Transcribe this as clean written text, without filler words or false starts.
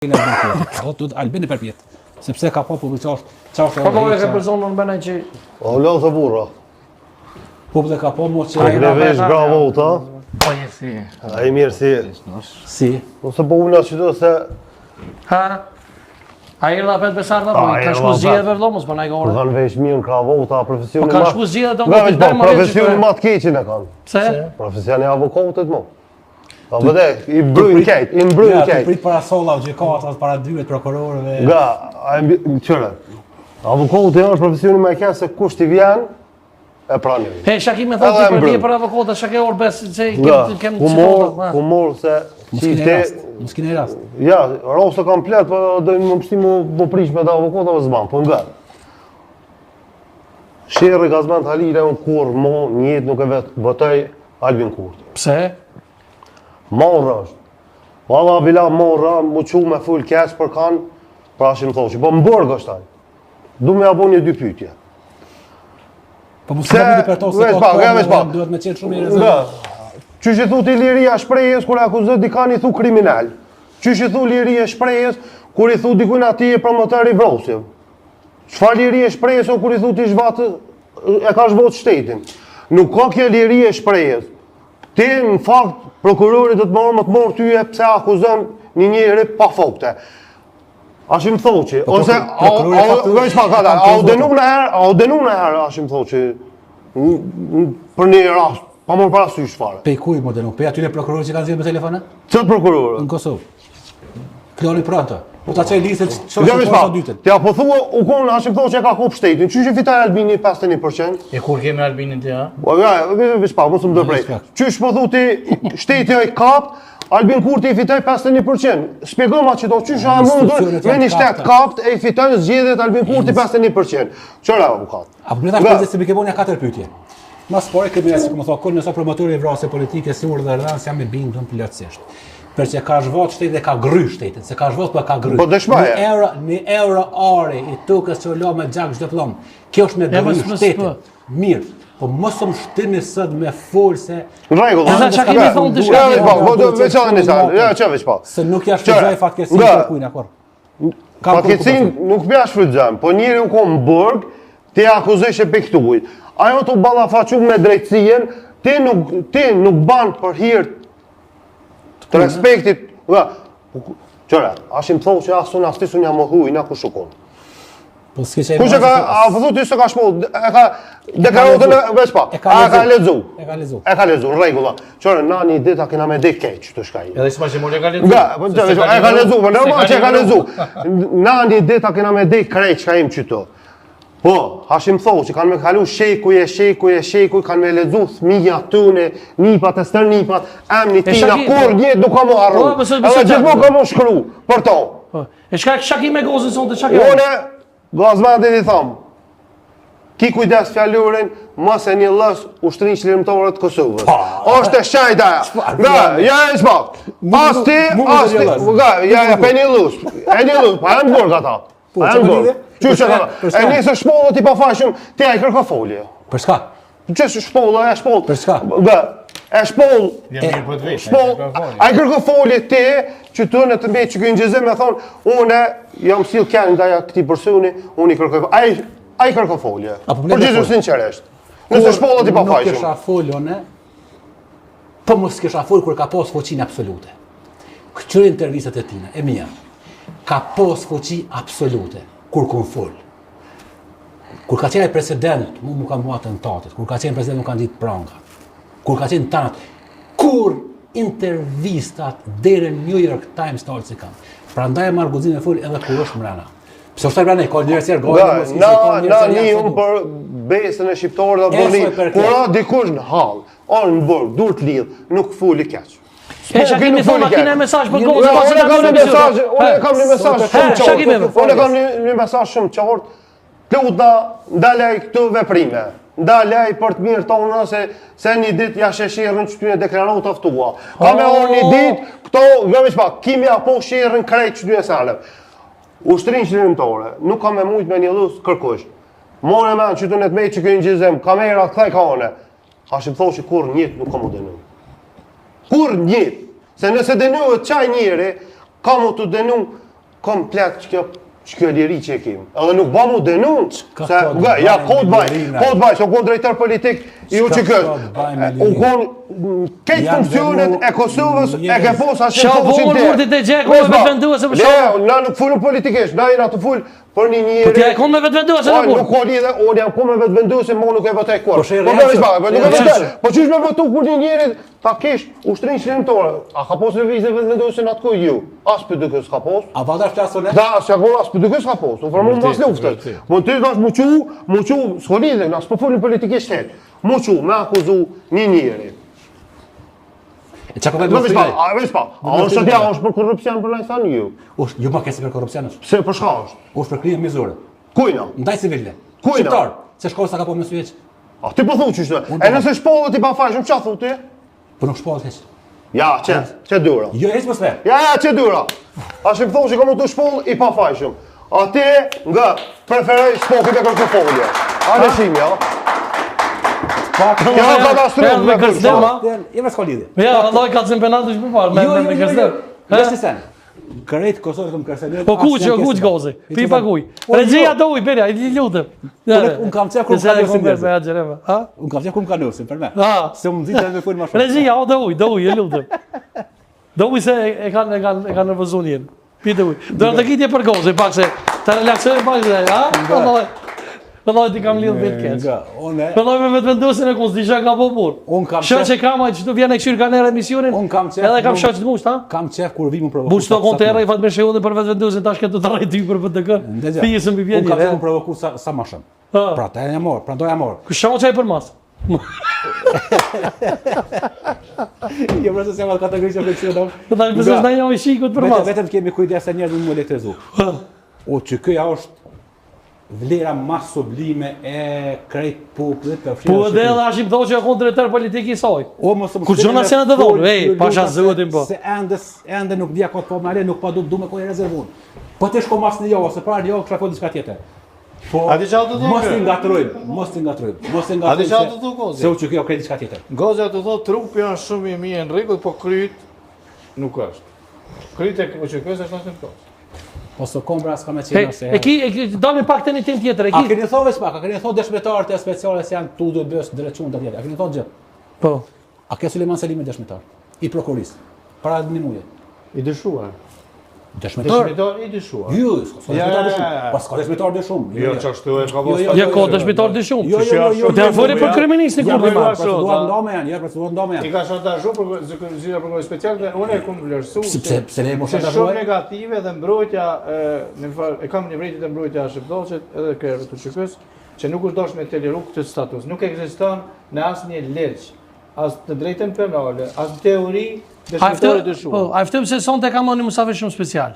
Albini përpjet, sepse ka pa publiqar çfarë. Po e ke personën bëna që O lo të burra. Po dhe ka pa mo që Ai ne vesh bravo ta. po je si. Ai mirë si. si. Ose po unë ashtu se Ha? Ai la vet besar da po, ka shku zgjedhje vërdomos, po na i po gore. kanë vesh mirë kravota profesioni. Po ka shku zgjedhje do Nga të veç po profesioni më të keqin e kanë. Pse? Profesioni i avokatit mo. Po vëde, i mbrojnë kejt, i mbrojnë kejt. Prit para solla gjykatës, para dyhet prokurorëve. Nga, qëre, avokati është profesioni më i keq se kush t'i vjen e pranon. He, shaki me thotë për një për avokata, shake orë bes se kem humor se Mos keni rast. ja, rosa komplet, po do më pështi më prish me të avokatave zban, po nga. Sherri Gazman Halile unë kur mo njët nuk e votoj Albin Kurti. Pse? Morë është. Valla bila morë, mu qu me full kesh për kanë, pra që më thoqë, po më bërgë është taj. Du me abo një dy pytje. Po mos kemi për to se duhet me qenë shumë i rezervuar. Qysh i thu ti liria shprehjes kur akuzot dikan i thu kriminal. Qysh i thu liria shprehjes kur i thu dikujt ati e promotor i vrosjev. Çfarë liria shprehjes o kur i thu ti zhvat e ka zhvot shtetin. Nuk ka kjo liria shprehjes. Ti në fakt prokurori do të morë tyje pse akuzon një njeri pa fakte. Ashim thoqi, ose a u denu në herë, ashim thoqi, për një rast, pa morë parasysh fare. Pe kuj më denu? Pe aty në prokurorë që kanë zgjedhur me telefone? Çfarë prokurorë? Në Kosovë. Kloni pronto. Po ta çaj listën dytën. Ti apo thua u kon ashim thoqi e ka kop shtetin. Qysh i fitoi Albini 51%? E kur kemi Albinin ti ha? Po ja, veç pa, mos më do prej. Qysh po thu ti shteti ai kapt, Albin Kurti i fitoi 51%. Shpjegojmë atë çdo qysh a mundur me një shtet kapt e i fiton zgjedhjet Albin Kurti 51%. Çfarë avokat? Apo më thash se më ke bënë 4 pyetje. Mas pore kemi as como thonë, kur nëse promotori i vrasje politike si urdhë dhënës jam i bindur plotësisht. Për që ka zhvot shtetin dhe ka gry shtetin, se ka zhvot për ka gry. Po dëshmaja. Një euro are i tukës që lo me gjak çdo pllom. Kjo është me gry shtetin. Mirë, po mos më shtini sot me folse. Rregull. Sa çka kemi thonë diçka. Ja, po do veçani sa. Ja, çfarë veç pa. Se nuk ja shfrytëzoj fatkeqësinë për kujt akor. Fatkeqësinë nuk më shfrytëzojmë, po njëri u kom burg, ti akuzosh e bektuj. Ajo të ballafaqu me drejtësien, ti nuk ban për hir të respektit. Qëra, ashim thonë që asun astisun jam huj, na ku shukon. Po s'ke çaj. Kush e ka, a vëdhu ty se ka shpoll, e ka deklarotën veç pa, a ka lexu. E ka lexu. E ka lexu, rregulla. Qëra, na një ditë kena me dek keq të shkaj. Edhe s'ma që mori e ka lexu. Nga, po e ka lexu, po normal që e ka lexu. Na një ditë kena me dek krejt çka im qyto. Po, hashim thonë që kanë me kalu shekuj, kanë me lexu fëmija tune, nipat e stër nipat, emni tina, kur një nuk ka mu arru. Edhe gjithmonë ka mu shkru, për to. E shaki me gozën sonte, çka ke? Une, Gazmandit i thamë, ki kujdes fjallurin, mos e një lës ushtrin qlirimtore të Kosovës. Është e shajta nga, ja e shpak. As ti, nga, ja pe një lus, pa e më burg ata. Pa e më burg. Qysh ata, e nisë shpollët i pa fashëm, ti a i kërka folje. Për çka? Qësë shpollë, e shpollë. Për çka? Nga, e shpollë, Shpoll, a i kërka folje ti, që të në të mbejt që kënë gjizim me thonë, une jam s'il kënë ndaja këti përsuni, unë i kërkoj folje. A i kërkoj folje. Për gjithë sinqeresht. Nëse shpollët i pa fashëm. Nuk kisha folën, po mos kisha folë kur ka pas fuqinë absolute. Këtyre intervistat e tina, e mia, ka pas fuqi absolute. Kur kun fol. Kur ka qenë president, mu ka mua atentatet. Kur ka qenë president, mu kanë ditë pranga. Kur ka qenë tanat. Kur intervistat deri në New York Times talë si kanë. Prandaj e marrë guxinë e fol edhe kur është mrena. Pse është mrena, ka njerëz tjerë gojë. Na një unë për besën e shqiptarëve dhe bëni. Kur a dikush në hall, on në burg, dur të lidh, nuk foli keq. E shaki me thonë kina mesazh për gozën, unë kam një mesazh shumë qartë. Lutna, ndalaj këtu veprime. Ndalaj për të mirë tonë se një ditë ja sheshirën që ty në deklarot aftua. Ka me orë një ditë, këto, gëmë që pak, kimi apo shirën krejt që ty në salëm. Ushtrin qlirimtore, nuk ka me mujt me një lusë kërkush. More me që ty në të mejtë që kënë gjizem, kamera këthej ka one. Hashim thonë që kur njët nuk ka mu denu. Kur njët, se nëse denuët qaj njëri, ka mu të denu komplet kjo liri që e kim. Edhe nuk ba mu denun, Çka se ka nga, ja të bëjë me kod baj, se u kon drejtar politik, ju që Çka këtë. ka të bëjë me U lirinë? kon kejt Janë funksionet venu- e Kosovës e ke posa që Shavon vërtit e gjekë, me vetvenduese për shkak. Na nuk fulëm politikisht, na jena të full për një Po ti e njeri. kon me vetvenduese Po në nuk punë. ka lidhe, unë jam ku me vetvenduese, më nuk e votoj kur. Po sherrë Po janë bëj që- pak, po nuk e janë votoj. që- Po çish me votu kur një njeri ta kesh ushtrin shërimtore. A ka pos lëvizje vetvenduese në atë ju? As për dykës ka pos. A vada flasun e? Da, se ako as për dykës ka pos. U formon mas luftës. Po ti dash muqu, s'ka lidhe, na s'po folin politikisht het. Muqu, me akuzu një njeri. E çka ka Do të të bëjë? a është dia është për korrupsion për lajsan ju? Ju më kesi për korrupsionin. Pse për çka është? Është për krijim mizore. Kujna? Ndaj civile. Kujna? Shqiptar. Se shkolla ka po me syç. A ti po thu çështë? E nëse shpollet i pa fajshëm, ç'a thu ti? Po nuk shpallet hiç. Ja, çe dura. Jo hiç mos ve. Ja, çe dura. A shim thonë që kam të shpoll i pa fajshëm. A ti nga preferoj spokit e kërkofolje. A le shim, ja. Ja, katastrofë me kërcdem, a? Je me s'ka lidhje. Ja, Allah ka zën penalti që përpara, me kërcdem. Lështi sen. Krejt Kosovë kom kërcdem. Po kuç gozi. Pi pa kuj. Regjia do uj, berja, i lutem. Un kam çka kur ka njerëz. Ha? Un kam çka kur ka nosin për me. Ha. Se më nxitën me fol më shumë. Regjia, do uj, i lutem. Do uj se e kanë nervozuar njën. Pi do uj. Do të kitje për gozi, pak se ta relaksoj pak se, ha? Allah ti kam lidh vet keq. Unë Pëlloj me vetvenduesin e kus, disha ka po burr. Un kam Shoq që kam ai çdo vjen e këshir kanë emisionin. Un kam qef. Edhe kam shoq të ngusht, ha? Kam qef kur vi më provoku. Bu çdo konterë i fat me shehun për vetvenduesin tash këtë të rrej ty për PTK. Pisëm mbi Un vjen. kam qef më provoku sa më shumë. Ha. Pra ta e mor, pra doja mor. Ku shoh çaj për mas. Jo më se jam kategori që fleksionon. Do ta bësh ndaj një shikut për mas. Vetëm kemi kujdes se njerëzit më elektrizu. O që kjo është vlera mas sublime e krejt popullit të fshirë. Po edhe ashim thonë që ka drejtor politik i saj. O mos më Kur gjona se në të thonë, ej, pasha zëtin po. Se ende nuk dia kot po më nuk pa du me kohë rezervon. Po ti shko mas në javë, se para javë kisha fol diçka tjetër. Po. A di çfarë do të thonë? Mos i ngatrojmë, mos i ngatrojmë. A di çfarë do të thonë Gozi? Se u që kjo ka diçka tjetër. Gozi do thotë trupi është shumë i mirë në rregull, po kryt nuk është. Kryt e që është në kohë. Po së kombra s'ka me qenë se. E ki dalin pak tani tim tjetër, e A ki. keni thënë veç pak, a keni thënë dëshmitarët e speciale se janë tu do bësh drejtuar tjetër. A keni thënë gjë? Po. A ke Suleman Selimi dëshmitar? I prokurisë. Para një muaji. I dëshuar. Dëshmitar? Dëshmitar i dëshuar. Jo, s'ka dëshmitar dëshumë. Po s'ka dëshmitar dëshumë. Jo, çashtu e ka vështirë. Ja ka dëshmitar të shumë. Po të afore për kryeministin Ja, kur proceduar shoh, ndome janë, ja proceduar ndome I janë. ka shantazhu për zyra prokurori special dhe unë e kum vlerësuar. Pse le mos Është shantazhoj? shumë negative dhe mbrojtja e kam një vërejtje të mbrojtja shqiptaqet edhe kërë të QK-s që nuk është dashur me të liru këtë status. Nuk ekziston në asnjë ligj, as në drejtën penale, as në teori dëshmitore dëshuar. A ftëm se sonte kam një musafir shumë special.